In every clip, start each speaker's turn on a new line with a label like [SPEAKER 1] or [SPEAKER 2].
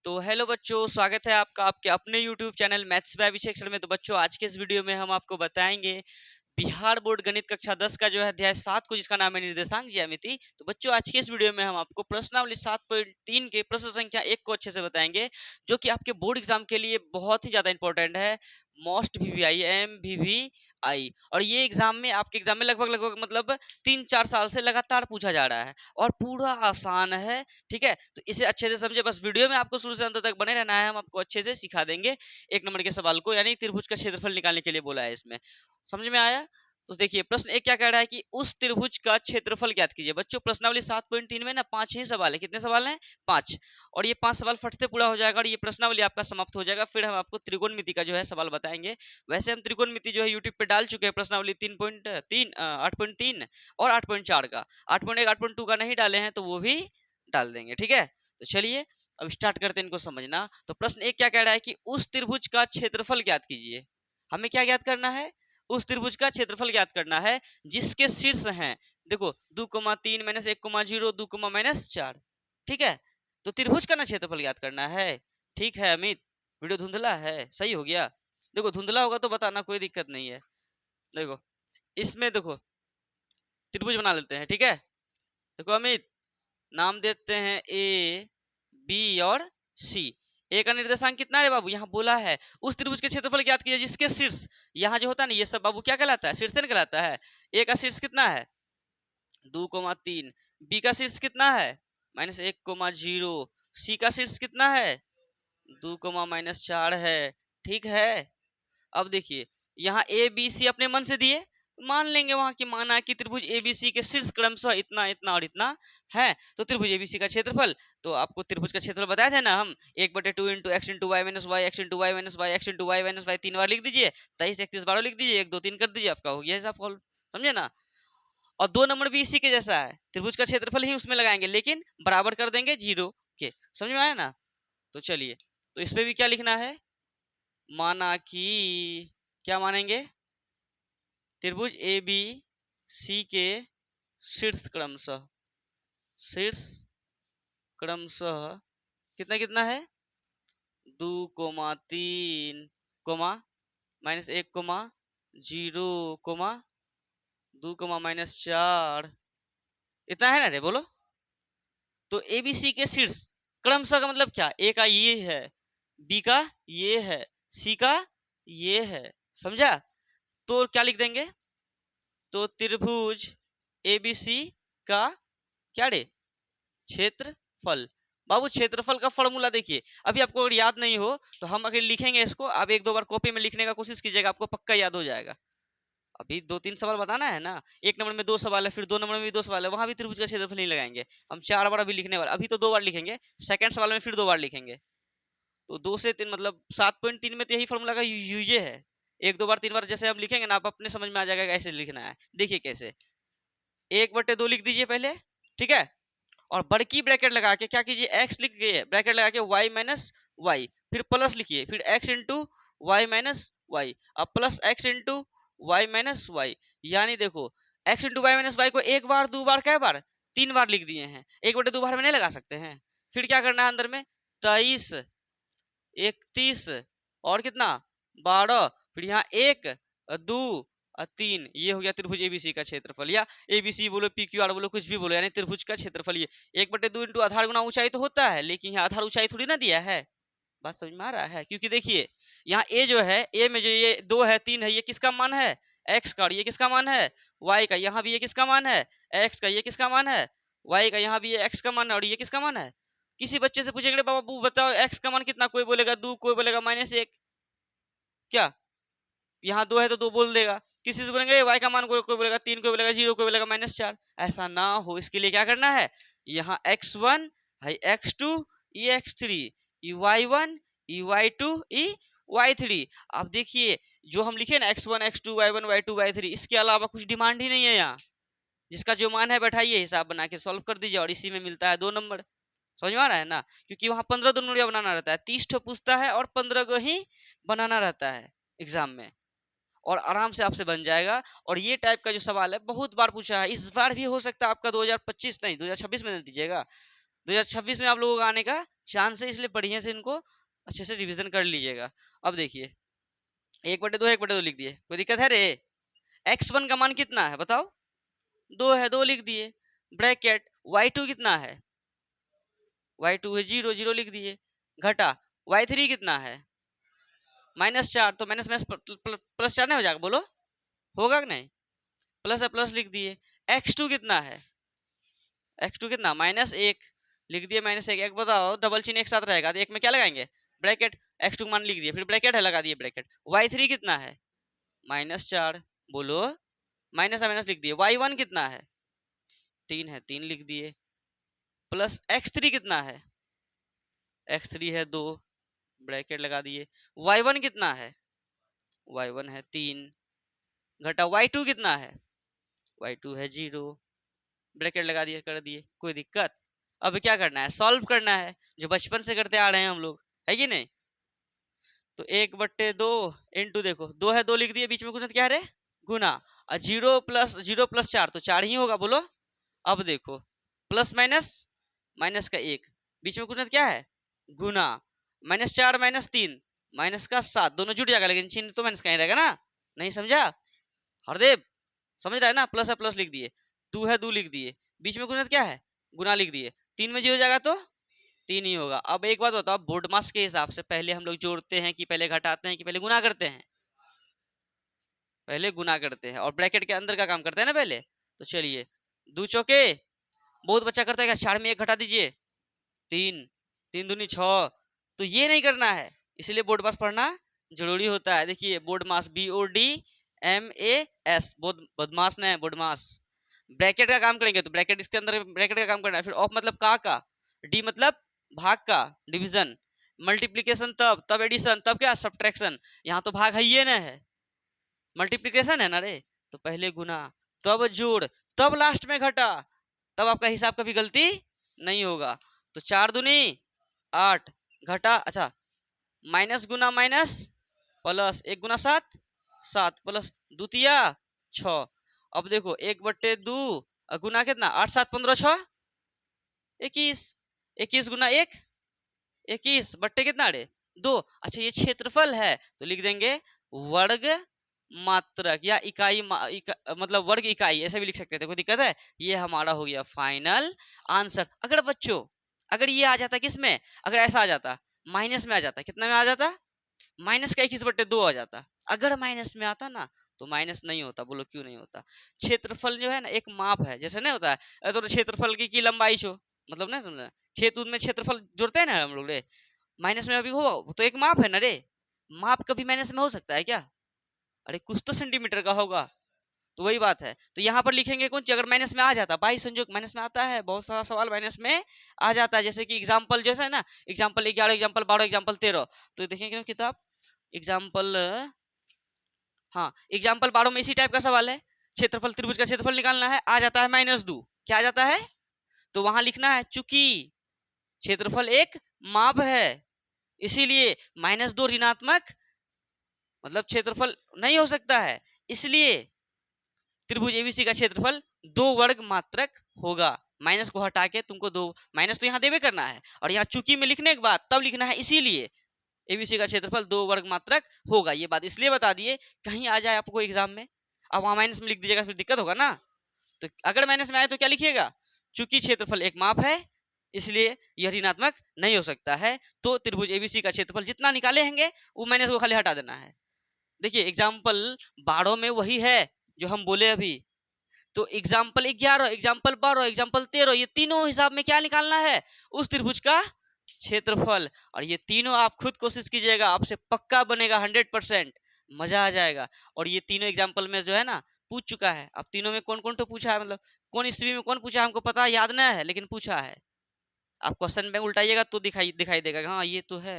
[SPEAKER 1] तो हेलो बच्चों, स्वागत है आपका आपके अपने YouTube channel maths by Abhishek sir में। तो बच्चों, आज के इस वीडियो में हम आपको बताएंगे बिहार बोर्ड गणित कक्षा 10 का जो है अध्याय 7 को, जिसका नाम है निर्देशांक ज्यामिति। तो बच्चों, आज के इस वीडियो में हम आपको प्रश्नावली 7.3 के प्रश्न संख्या 1 को अच्छे से बताएंगे, जो कि आपके बोर्ड एग्जाम के लिए बहुत ही ज्यादा इंपॉर्टेंट है। मोस्ट वीवीआई MVVI, और ये एग्जाम में आपके एग्जाम में लगभग मतलब 3-4 साल से लगातार पूछा जा रहा है और पूरा आसान है। ठीक है, तो इसे अच्छे से समझे। बस वीडियो में आपको शुरू से अंत तक बने रहना है, हम आपको अच्छे से सिखा देंगे 1 नंबर के सवाल को, यानी त्रिभुज का क्षेत्रफल निकालने के लिए बोला है इसमें। समझ में आया? तो देखिए, प्रश्न एक क्या कह रहा है कि उस त्रिभुज का क्षेत्रफल ज्ञात कीजिए। बच्चों, प्रश्नावली 7.3 में ना 5 ही सवाल है। कितने सवाल हैं? 5। और ये 5 सवाल फट से पूरा हो जाएगा और ये प्रश्नावली आपका समाप्त हो जाएगा। फिर हम आपको त्रिकोणमिति का जो है सवाल बताएंगे। वैसे हम त्रिकोणमिति जो है यूट्यूब पे डाल चुके हैं, प्रश्नावली 3.3 8.3 और 8.4 का। 8.1 8.2 का नहीं डाले हैं तो वो भी डाल देंगे। ठीक है, तो चलिए अब स्टार्ट करते हैं इनको समझना। तो प्रश्न एक क्या कह रहा है कि उस त्रिभुज का क्षेत्रफल ज्ञात कीजिए। हमें क्या ज्ञात करना है? उस त्रिभुज का क्षेत्रफल ज्ञात करना है जिसके शीर्ष हैं, देखो 2,3 - 1,0 2,-4। ठीक है, तो त्रिभुज का ना क्षेत्रफल ज्ञात करना है। ठीक है अमित, वीडियो धुंधला है, सही हो गया। देखो, धुंधला होगा तो बताना, कोई दिक्कत नहीं है। देखो, इसमें देखो त्रिभुज बना लेते हैं। ठीक है, देखो अमित, नाम देते हैं A, B और C। ए का निर्देशांक कितना है बाबू? यहाँ बोला है उस त्रिभुज के क्षेत्रफल ज्ञात कीजिए जिसके शीर्ष, यहाँ जो होता है ना, ये सब बाबू क्या कहलाता है? शीर्षन कहलाता है। ए का शीर्ष कितना है? 2,3। बी का शीर्ष कितना है? -1,0। सी का शीर्ष कितना है? 2,-4 है। ठीक है, अब देखिए, यहाँ ए बी सी अपने मन से दिए, मान लेंगे वहां की माना कि त्रिभुज एबीसी के शीर्ष क्रमशः इतना इतना और इतना है। तो त्रिभुज एबीसी का क्षेत्रफल, तो आपको त्रिभुज का क्षेत्रफल बताया था ना हम, 1/2 × x × y - y x × y - y x × y - y 3 बार लिख दीजिए। 23 31 12 लिख दीजिए, 1 2 3 कर दीजिए, आपका हो गया हिसाब सॉल्व। समझे ना? और 2 नंबर भी इसी के जैसा है, त्रिभुज का क्षेत्रफल ही उसमें लगाएंगे लेकिन बराबर कर देंगे 0 के। समझ में आया ना? तो चलिए, तो इस पे भी क्या लिखना है? माना कि क्या मानेंगे? त्रिभुज ए बी सी के शीर्ष कितना कितना है? 2,3, -1,0, 2,-4, इतना है ना रे? बोलो। तो एबीसी के शीर्ष क्रमशः का मतलब क्या? ए का ये है, बी का ये है, सी का ये है। समझा? तो क्या लिख देंगे? तो त्रिभुज एबीसी का क्या रे? क्षेत्रफल। बाबू, क्षेत्रफल का फॉर्मूला देखिए, अभी आपको अगर याद नहीं हो तो हम अगर लिखेंगे इसको, आप 1-2 बार कॉपी में लिखने का कोशिश कीजिएगा, आपको पक्का याद हो जाएगा। अभी 2-3 सवाल बताना है ना, 1 नंबर में 2 सवाल है, फिर 2 नंबर में भी 2 सवाल है, वहां भी त्रिभुज का क्षेत्रफल नहीं लगाएंगे हम। 4 बार अभी लिखने वाले, अभी तो 2 बार लिखेंगे, सेकंड सवाल में फिर 2 बार लिखेंगे। तो 2 से 3 मतलब 7.3 में तो यही फॉर्मूला का यूज है। 1-2 बार 3 बार जैसे हम लिखेंगे ना, आप अपने समझ में आ जाएगा कैसे लिखना है। देखिए कैसे, 1/2 लिख दीजिए पहले। ठीक है, और बड़की ब्रैकेट लगा के क्या कीजिए? x लिख के ब्रैकेट लगा के y - y, फिर प्लस लिखिए, फिर x × y - y, अब प्लस x × y - y। यानी देखो, x × y - y को 1 बार 2 बार कै बार? 3 बार लिख दिए हैं। 1/2 बार में नहीं लगा सकते हैं। फिर क्या करना है अंदर में? 23 31 और कितना? 12, फिर यहाँ 1 2 3। ये हो गया त्रिभुज एबीसी का क्षेत्रफल, या एबीसी बोलो, PQR बोलो, कुछ भी बोलो, यानी त्रिभुज का क्षेत्रफल ये 1/2 × आधार गुना ऊंचाई तो होता है, लेकिन यहाँ आधार ऊंचाई थोड़ी ना दिया है। बात समझ में आ रहा है? क्योंकि देखिए, यहाँ ए जो है, ए में जो ये 2 है 3 है, ये किसका मान है? एक्स का। और ये किसका मान है? वाई का। यहाँ भी ये किसका मान है? एक्स का। ये किसका मान है? वाई का। यहाँ भी ये एक्स का मान है, और ये किसका मान है? किसी बच्चे से पूछेंगे बाबू बताओ एक्स का मान कितना, कोई बोलेगा 2, कोई बोलेगा -1। क्या यहाँ 2 है तो 2 बोल देगा। किसी से बोलेंगे वाई का मान, कोई बोलेगा 3, कोई बोलेगा 0, कोई बोलेगा -4। ऐसा ना हो, इसके लिए क्या करना है? यहाँ x1 है, x2 ये x3, ये y1 ये y2 ये y3। अब देखिए, जो हम लिखे ना x1 x2 y1 y2 y3, इसके अलावा कुछ डिमांड ही नहीं है यहाँ। जिसका जो मान है बैठाइए, हिसाब बना के सॉल्व कर दीजिए, और इसी में मिलता है 2 नंबर। समझ में आ रहा है ना? क्योंकि वहां 15 2 नंबरिया बनाना रहता है, 30 ठो पूछता है और 15 को ही बनाना रहता है एग्जाम में, और आराम से आपसे बन जाएगा। और ये टाइप का जो सवाल है बहुत बार पूछा है, इस बार भी हो सकता है आपका 2025 नहीं 2026 में दीजिएगा, 2026 में आप लोगों का आने का चांस है, इसलिए बढ़िया से इनको अच्छे से रिवीजन कर लीजिएगा। अब देखिए 1/2 1/2 लिख दिए, कोई दिक्कत है रे? x1 का मान कितना है बताओ? 2 है, 2 लिख दिए। ब्रैकेट y2 कितना है? y2 है 0, 0 लिख दिए। घटा y3 कितना है? -4, तो माइनस माइनस प्लस 4 नहीं हो जाएगा? बोलो होगा कि नहीं? प्लस है, प्लस लिख दिए। x2 कितना है? x2 कितना? -1 लिख दिए। -1 एक बताओ, डबल चिन्ह एक साथ रहेगा तो एक में क्या लगाएंगे? ब्रैकेट। x2 मान लिख दिए, फिर ब्रैकेट है लगा दिए ब्रैकेट। y3 कितना है? -4, बोलो। माइनस है, माइनस लिख दिए। y1 कितना है? 3 है, 3 लिख दिए। प्लस x3 कितना है? x3 है 2, ब्रैकेट लगा दिए। y1 कितना है? y1 है 3, घटा y2 कितना है? y2 है 0, ब्रैकेट लगा दिए, कर दिए। कोई दिक्कत? अब क्या करना है? सॉल्व करना है, जो बचपन से करते आ रहे हैं हम लोग, है कि नहीं? तो 1/2 इंटू, देखो 2 है, 2 लिख दिए, बीच में कुछ क्या है? गुना। और 0 प्लस 4 तो 4 ही होगा, बोलो। अब देखो प्लस माइनस, माइनस का 1, बीच में कुछ क्या है? गुना। -4 -3 -7, दोनों जुट जाएगा, लेकिन चिन्ह तो माइनस का ही रहेगा ना। नहीं समझा हरदेव? समझ रहा है ना? प्लस है, प्लस लिख दिए। 2 है, 2 लिख दिए, बीच में कुछ क्या है? गुना लिख दिए। 3 में 0 जाएगा तो 3 ही होगा। अब एक बात बताओ, बोर्ड मास के हिसाब से पहले हम लोग जोड़ते हैं कि पहले घटाते हैं कि पहले गुना करते हैं? पहले गुना करते हैं, और ब्रैकेट के अंदर का काम करते हैं ना पहले। तो चलिए, 2 चौके, बहुत बच्चा करता है क्या? 4 में 1 घटा दीजिए, 3, 3 दूनी 6। तो ये नहीं करना है, इसलिए बोर्ड मास पढ़ना जरूरी होता है। देखिए बोर्ड मास, BODMAS, बहुत बदमाश ना है, बोर्ड मास। ब्रैकेट का काम करेंगे तो ब्रैकेट, इसके अंदर ब्रैकेट का काम करना है। फिर ऑफ मतलब का, डी मतलब भाग का, डिवीजन। मल्टीप्लीकेशन तब एडिशन, तब क्या? सब्ट्रैक्शन। यहाँ तो भाग है ये ना है, मल्टीप्लीकेशन है ना रे। तो पहले गुना, तब जोड़, तब लास्ट में घटा, तब आपका हिसाब कभी गलती नहीं होगा। तो 4 दूनी 8, घटा, अच्छा, माइनस गुना माइनस, प्लस 1 गुना 7, 7 प्लस द्वितीया 6। अब देखो 1/2 गुना कितना? 8 7 15 6 21, 21 गुना 1 21 बट्टे कितना रे? 2। अच्छा ये क्षेत्रफल है तो लिख देंगे वर्ग मात्रक या इकाई, मतलब वर्ग इकाई, ऐसे भी लिख सकते थे, कोई दिक्कत है? ये हमारा हो गया फाइनल आंसर। अगर बच्चों, अगर ये आ जाता किस में, अगर ऐसा आ जाता माइनस में आ जाता, कितना में आ जाता? माइनस का 21/2 आ जाता। अगर माइनस में आता ना तो माइनस नहीं होता। बोलो क्यों नहीं होता? क्षेत्रफल जो है ना एक माप है, जैसे नहीं होता है तो क्षेत्रफल की लंबाई छो, मतलब ना समझना, खेत में क्षेत्रफल जोड़ते हैं ना हम लोग रे, माइनस में अभी हो तो एक माप है ना रे। माप कभी माइनस में हो सकता है क्या? अरे कुछ तो सेंटीमीटर का होगा। तो वही बात है, तो यहाँ पर लिखेंगे कौन सी? अगर माइनस में आ जाता, बाई संजोग माइनस में आता है, बहुत सारा सवाल माइनस में आ जाता है। जैसे कि एग्जाम्पल जैसा है ना, एग्जाम्पल 11, एग्जाम्पल 12, एग्जाम्पल 13, तो देखेंगे किताब एग्जाम्पल, हाँ एग्जाम्पल 12 में इसी टाइप का सवाल है। क्षेत्रफल, त्रिभुज का क्षेत्रफल निकालना है, आ जाता है -2, क्या आ जाता है? तो वहां लिखना है चूंकि क्षेत्रफल एक माप है, इसीलिए -2 ऋणात्मक, मतलब क्षेत्रफल नहीं हो सकता है, इसलिए त्रिभुज एबीसी का क्षेत्रफल 2 वर्ग मात्रक होगा। माइनस को हटा के तुमको 2, माइनस तो यहाँ देवे करना है, और यहाँ चूंकि में लिखने के बाद तब लिखना है इसीलिए एबीसी का क्षेत्रफल 2 वर्ग मात्रक होगा। ये बात इसलिए बता दिए, कहीं आ जाए आपको एग्जाम में, अब वहां माइनस में लिख दीजिएगा फिर दिक्कत होगा ना। तो अगर माइनस में आए तो क्या लिखिएगा? चूंकि क्षेत्रफल एक माप है इसलिए यह ऋणात्मक नहीं हो सकता है। तो त्रिभुज एबीसी का क्षेत्रफल जितना निकाले होंगे वो माइनस को खाली हटा देना है। देखिए एग्जाम्पल 12 में वही है जो हम बोले अभी। तो एग्जाम्पल 11, एग्जाम्पल 12, एग्जाम्पल 13, ये तीनों हिसाब में क्या निकालना है? उस त्रिभुज का क्षेत्रफल। और ये तीनों आप खुद कोशिश कीजिएगा, आपसे पक्का बनेगा 100%, मजा आ जाएगा। और ये तीनों एग्जाम्पल में जो है ना पूछ चुका है। अब तीनों में कौन कौन तो पूछा है, मतलब कौन ईस्वी में कौन पूछा हमको पता याद नहीं है, लेकिन पूछा है। आप क्वेश्चन बैंक उल्टाइएगा तो दिखाई दिखाई देगा, हाँ ये तो है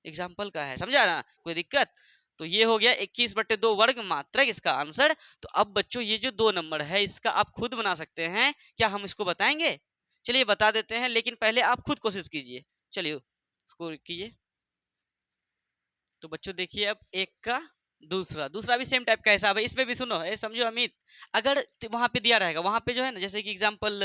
[SPEAKER 1] एग्जाम्पल का है, समझा ना? कोई दिक्कत? तो ये हो गया 21/2 वर्ग मात्रक इसका आंसर। तो अब बच्चों ये जो 2 नंबर है इसका आप खुद बना सकते हैं, क्या हम इसको बताएंगे? चलिए बता देते हैं, लेकिन पहले आप खुद कोशिश कीजिए। चलिए इसको कीजिए। तो बच्चों देखिए अब एक का दूसरा, दूसरा भी सेम टाइप का हिसाब है, इसमें भी सुनो है, समझो अमित। अगर वहां पे दिया रहेगा, वहां पे जो है ना, जैसे कि एग्जाम्पल,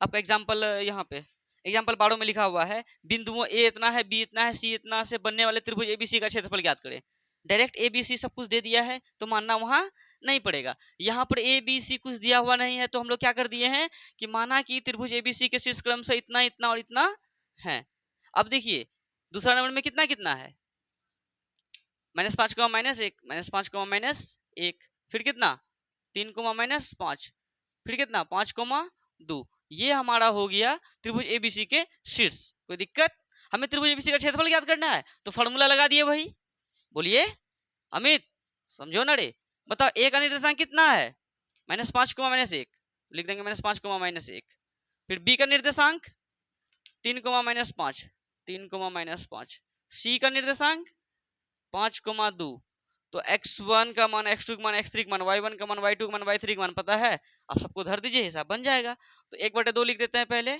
[SPEAKER 1] आपका एग्जाम्पल यहाँ पे एग्जाम्पल 12 में लिखा हुआ है बिंदुओं ए इतना है, बी इतना है, सी इतना से बनने वाले त्रिभुज एबीसी का क्षेत्रफल ज्ञात करें। डायरेक्ट एबीसी सब कुछ दे दिया है तो मानना वहां नहीं पड़ेगा। यहाँ पर एबीसी कुछ दिया हुआ नहीं है तो हम लोग क्या कर दिए हैं कि माना कि त्रिभुज एबीसी के शीर्ष क्रम से इतना इतना और इतना है। अब देखिए दूसरा नंबर में कितना कितना है, -5 -1, -5 -1, फिर कितना 3 -5, फिर कितना 5 2। ये हमारा हो गया त्रिभुज एबीसी के शीर्ष। कोई दिक्कत? हमें त्रिभुज एबीसी का क्षेत्रफल ज्ञात करना है तो फॉर्मूला लगा दिए वही। बोलिए अमित समझो ना रे, बताओ ए का निर्देशांक कितना है, -5 -1, लिख देंगे -5 -1। फिर बी का निर्देशांक 3 -5, 3 -5। सी का निर्देशांक 5 2। तो x1 का मान, x2 का मान, x3 का मान, y1 का मान, y2 का मान, y3 का मान पता है, आप सबको धर दीजिए, हिसाब बन जाएगा। तो 1/2 लिख देते हैं पहले।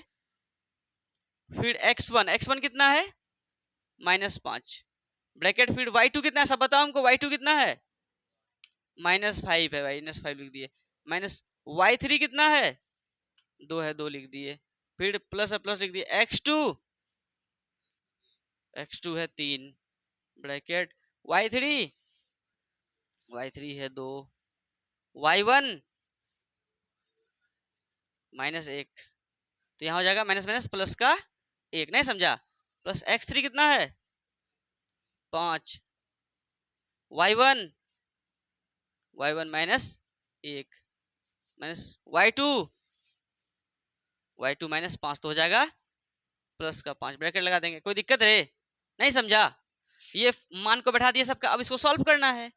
[SPEAKER 1] फिर x1 कितना है -5 ब्रैकेट, फिर y2 कितना है सब बताओ हमको, y2 कितना है -5 है, -5 लिख दिए। माइनस y3 कितना है 2 है, 2 लिख दिए। फिर प्लस है, प्लस लिख दिए। x2 है 3 ब्रैकेट, y3 है 2, y1 -1। तो यहाँ हो जाएगा माइनस माइनस प्लस का 1, नहीं समझा। प्लस x3 कितना है 5, y1 -1 माइनस y2 -5, तो हो जाएगा प्लस का 5 ब्रैकेट लगा देंगे। कोई दिक्कत है? नहीं समझा। ये मान को बैठा दिया सबका, अब इसको सॉल्व करना है।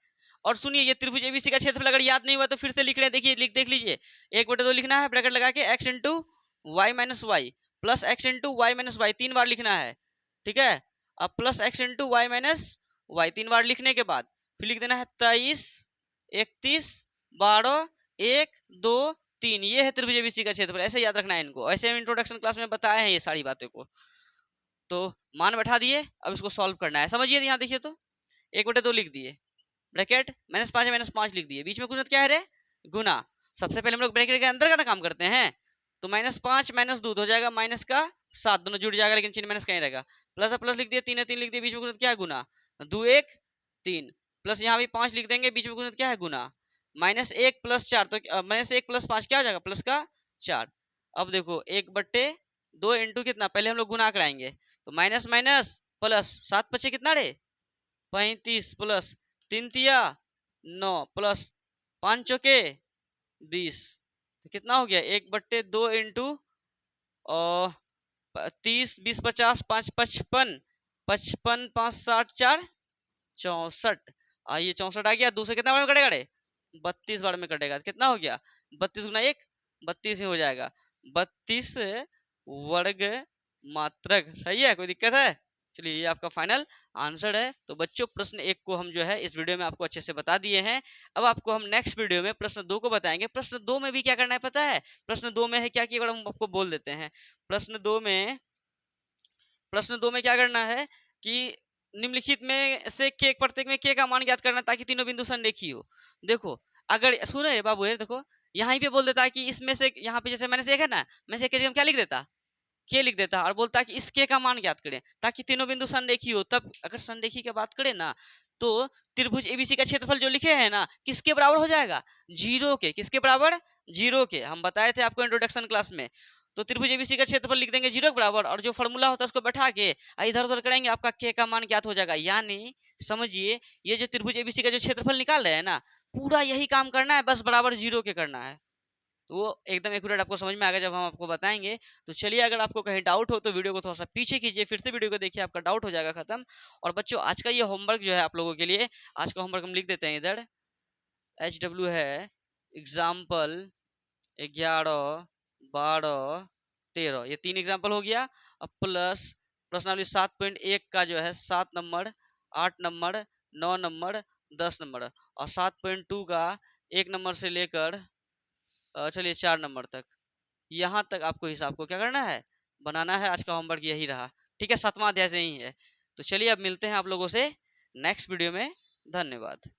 [SPEAKER 1] और सुनिए ये त्रिभुज एबीसी का क्षेत्रफल अगर याद नहीं हुआ तो फिर से लिख रहे हैं, देखिए देख लीजिए। 1/2 लिखना है ब्रैकेट लगा के, x into y minus y plus x into y minus y 3 बार लिखना है, ठीक है। अब plus x into y minus y 3 बार लिखने के बाद फिर लिख देना है 23, 31, 12, 1, 2, 3। ये है त्रिभुज एबीसी का क्षेत्रफल, ऐसे याद रखना है इनको। ऐसे हम इंट्रोडक्शन क्लास में बताए हैं ये सारी बातें को। तो मान बैठा दिए, अब इसको सॉल्व करना है, समझिए। यहाँ देखिए तो 1/2 लिख दिए ब्रैकेट, -5 लिख दिए, बीच में गुणा क्या है रे गुना। सबसे पहले हम लोग ब्रैकेट के अंदर का काम करते हैं, तो -5 -2 हो जाएगा -7, दोनों जुड़ जाएगा लेकिन चिन्ह माइनस कहीं रहेगा। प्लस प्लस लिख दिया, 3 है 3 लिख दिया, बीच में गुणा क्या है गुना, 2 1 3 प्लस यहाँ भी 5 लिख देंगे, बीच में गुणा क्या है गुना, -1 + 4, तो -1 + 5 क्या हो जाएगा प्लस का 4। अब देखो 1/2 इंटू कितना, पहले हम लोग गुना कराएंगे, तो माइनस माइनस प्लस 7 × 5 कितना रे 35 प्लस 3 तिया 9 प्लस 5 चौके 20, तो कितना हो गया 1/2 इंटू 30 20 50 5 55 55 5 60 4 64। आइए 64 आ गया, 2 से कितना बार में कटेगा रे 32 बार में कटेगा, कितना हो गया 32 गुना 1 32 ही हो जाएगा, 32 वर्ग मात्रक। सही है, कोई दिक्कत है? चलिए ये आपका फाइनल आंसर है। तो बच्चों प्रश्न 1 को हम जो है इस वीडियो में आपको अच्छे से बता दिए हैं। अब आपको हम नेक्स्ट वीडियो में प्रश्न 2 को बताएंगे। प्रश्न 2 में भी क्या करना है पता है? प्रश्न 2 में है क्या, कि हम आपको बोल देते हैं। प्रश्न 2 में क्या करना है कि निम्नलिखित में से प्रत्येक में के का मान ज्ञात करना ताकि तीनों बिंदु संरेखी हो। देखो अगर सुनो बाबू देखो यहाँ पे बोल देता है कि इसमें से, यहाँ पे जैसे मैंने से एक है ना, मैं से हम क्या लिख देता के लिख देता और बोलता कि इस के का मान ज्ञात करें ताकि तीनों बिंदु संरेखी हो। तब अगर संरेखी की बात करें ना तो त्रिभुज एबीसी का क्षेत्रफल जो लिखे हैं ना किसके बराबर हो जाएगा 0 के। किसके बराबर 0 के, हम बताए थे आपको इंट्रोडक्शन क्लास में। तो त्रिभुज एबीसी का क्षेत्रफल लिख देंगे 0 के बराबर और जो फॉर्मूला होता है उसको बैठा के इधर उधर करेंगे, आपका के का मान ज्ञात हो जाएगा। यानी समझिए ये जो त्रिभुज एबीसी का जो क्षेत्रफल निकाल रहे हैं ना पूरा यही काम करना है, बस बराबर 0 के करना है। तो वो एकदम एक्यूरेट आपको समझ में आ गया जब हम आपको बताएंगे। तो चलिए अगर आपको कहीं डाउट हो तो वीडियो को थोड़ा सा पीछे कीजिए, फिर से वीडियो को देखिए, आपका डाउट हो जाएगा खत्म। और बच्चों आज का ये होमवर्क जो है आप लोगों के लिए, आज का होमवर्क हम लिख देते हैं इधर। HW है एग्जाम्पल 11, 12, 13, ये 3 एग्जाम्पल हो गया। अब प्लस प्रश्नावली 7.1 का जो है 7 नंबर, 8 नंबर, 9 नंबर, 10 नंबर और 7.2 का 1 नंबर से लेकर चलिए 4 नंबर तक, यहाँ तक आपको हिसाब को क्या करना है बनाना है। आज का होमवर्क यही रहा, ठीक है, 7वां अध्याय से ही है। तो चलिए अब मिलते हैं आप लोगों से नेक्स्ट वीडियो में। धन्यवाद।